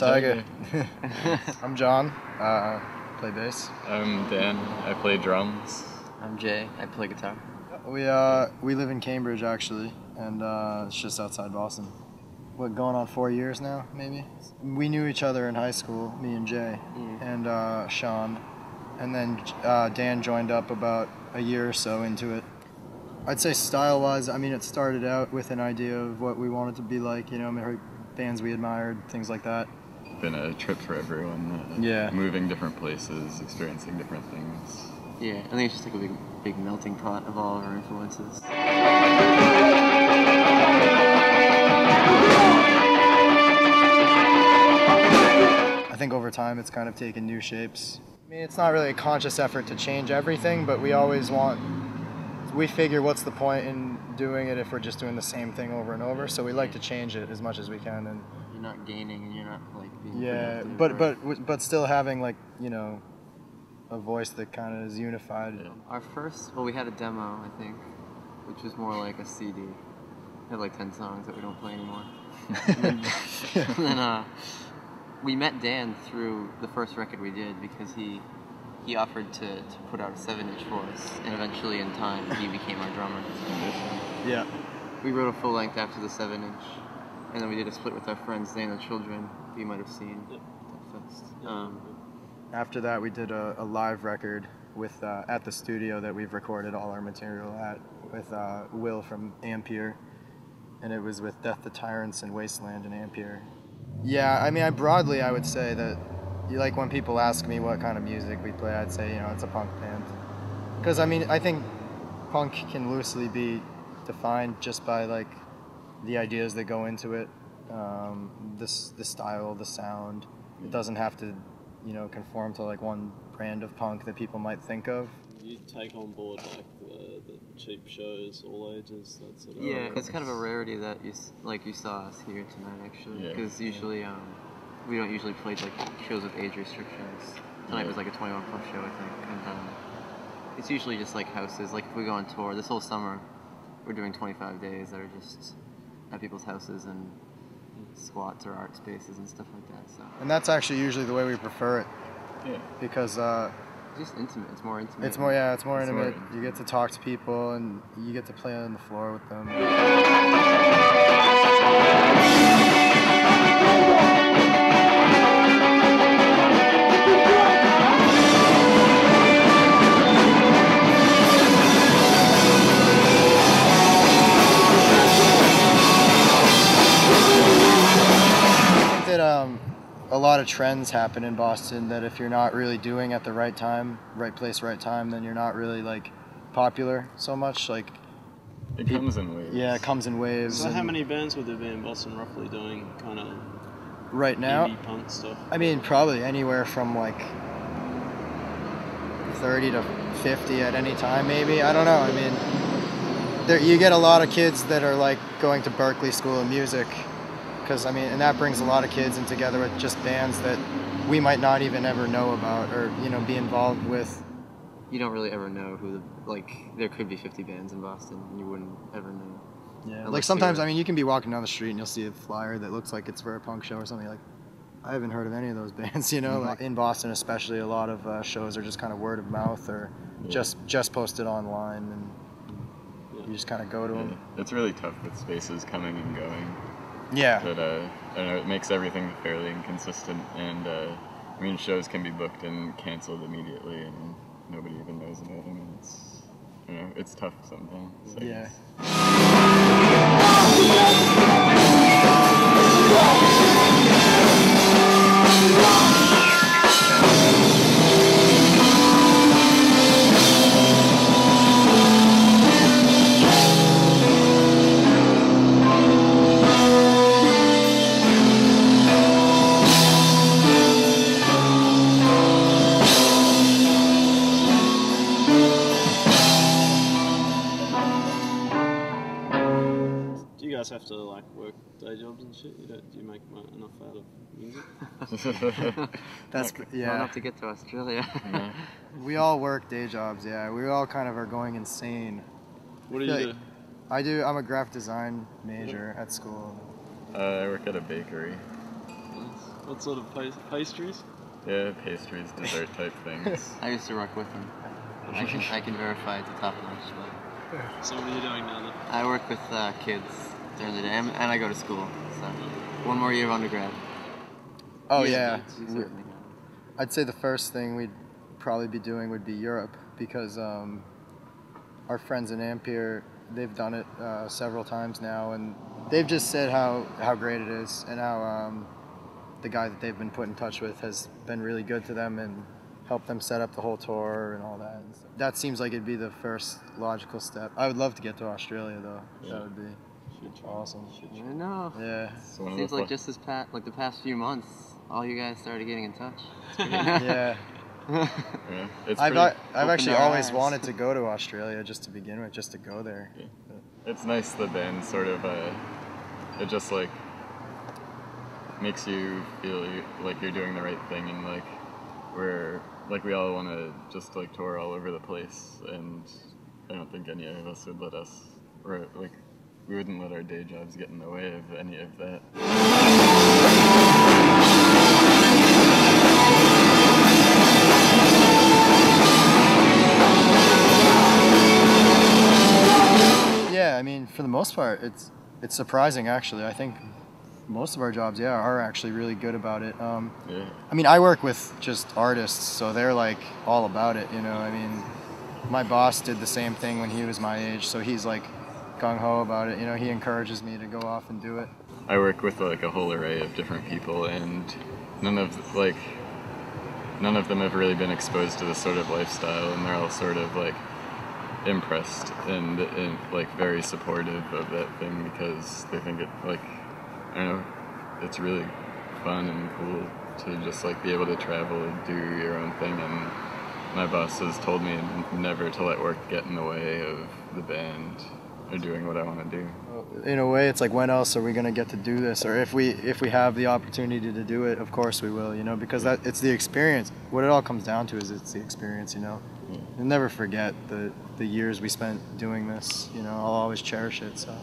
Tiger. I'm John. Play bass. I'm Dan. I play drums. I'm Jay. I play guitar. We live in Cambridge actually, and it's just outside Boston. What, going on 4 years now, maybe? We knew each other in high school, me and Jay, and Sean, and then Dan joined up about a year or so into it. I'd say style-wise, I mean, it started out with an idea of what we wanted to be like, you know, bands we admired, things like that. It's been a trip for everyone. Moving different places, experiencing different things. Yeah, I think it's just like a big melting pot of all of our influences. I think over time it's kind of taken new shapes. I mean, it's not really a conscious effort to change everything, but we figure what's the point in doing it if we're just doing the same thing over and over, so we like to change it as much as we can. And you're not gaining and you're not like being but still having, like, you know, a voice that kind of is unified. We had a demo, I think, which was more like a CD. It had like 10 songs that we don't play anymore. And then we met Dan through the first record we did because he offered to put out a 7-inch for us, and eventually in time he became our drummer. Yeah. We wrote a full length after the 7-inch, and then we did a split with our friends, They and the Children, who you might have seen at Fest. After that, we did a live record with at the studio that we've recorded all our material at with Will from Ampere, and it was with Death to Tyrants and Wasteland and Ampere. Yeah, I mean, I would say that, like, when people ask me what kind of music we play, I'd say, you know, it's a punk band. Because, I mean, I think punk can loosely be defined just by, like, the ideas that go into it, the style, the sound. It doesn't have to, you know, conform to, like, one brand of punk that people might think of. You take on board, like, the cheap shows, all ages, that sort of... Yeah, it's kind of a rarity that you saw us here tonight, actually, because usually we don't usually play like shows with age restrictions. Tonight was like a 21+ show, I think, and it's usually just like houses. Like if we go on tour, this whole summer, we're doing 25 days that are just at people's houses and squats or art spaces and stuff like that. So. And that's actually usually the way we prefer it. Yeah. Because it's just intimate. It's more intimate. It's more intimate. You get to talk to people and you get to play on the floor with them. A lot of trends happen in Boston that if you're not really doing at the right time, right place, right time, then you're not really, like, popular so much. Like, it comes in waves. Yeah, it comes in waves. So how many bands would there be in Boston roughly doing kind of right now? indie punk stuff? I mean, probably anywhere from like 30 to 50 at any time, maybe. I don't know. I mean, you get a lot of kids that are like going to Berklee School of Music. Because, I mean, and that brings a lot of kids in together with just bands that we might not even ever know about or, you know, be involved with. You don't really ever know who there could be 50 bands in Boston and you wouldn't ever know. Yeah, like sometimes, I mean, you can be walking down the street and you'll see a flyer that looks like it's for a punk show or something. Like, I haven't heard of any of those bands, you know? Like in Boston especially, a lot of shows are just kind of word of mouth or just posted online and you just kind of go to them. It's really tough with spaces coming and going. Yeah. But I don't know, it makes everything fairly inconsistent, and I mean, shows can be booked and canceled immediately, and nobody even knows about them. And it's, you know, it's tough sometimes. Yeah. Have to like work day jobs and shit. Do you make enough out of music? That's not enough to get to Australia. We all work day jobs. Yeah, we all kind of are going insane. What do you do? I'm a graphic design major at school. I work at a bakery. Nice. What sort of pastries? Yeah, pastries, dessert type things. I used to work with him. I can verify it's a top notch. But So what are you doing now then? I work with kids during the day, and I go to school. So one more year of undergrad. Oh yeah. You certainly got I'd say the first thing we'd probably be doing would be Europe, because our friends in Ampere, they've done it several times now, and they've just said how great it is, and how the guy that they've been put in touch with has been really good to them and helped them set up the whole tour and all that. And so that seems like it'd be the first logical step. I would love to get to Australia though. Yeah. That would be awesome. I know. Yeah. It's one of Seems the like just the past few months, all you guys started getting in touch. Yeah. Yeah, it's I've actually our always eyes. wanted to go to Australia just to begin with, just to go there. Yeah. It's nice the band sort of, it just like makes you feel like you're doing the right thing, and like we all want to just like tour all over the place, and I don't think any of us would let us, or like we wouldn't let our day jobs get in the way of any of that. Yeah, I mean, for the most part, it's surprising actually. I think most of our jobs, are actually really good about it. Yeah. I mean, I work with just artists, so they're like all about it, you know. I mean, my boss did the same thing when he was my age, so he's like gung-ho about it, you know. He encourages me to go off and do it. I work with like a whole array of different people, and none of them have really been exposed to this sort of lifestyle, and they're all sort of like impressed and like very supportive of that thing, because they think it, like, I don't know, it's really fun and cool to just like be able to travel and do your own thing. And my boss has told me never to let work get in the way of the band or doing what I want to do. In a way, it's like, when else are we going to get to do this? Or if we have the opportunity to do it, of course we will, you know, because it's the experience. What it all comes down to is it's the experience, you know. Yeah. You'll never forget the years we spent doing this, you know. I'll always cherish it, so.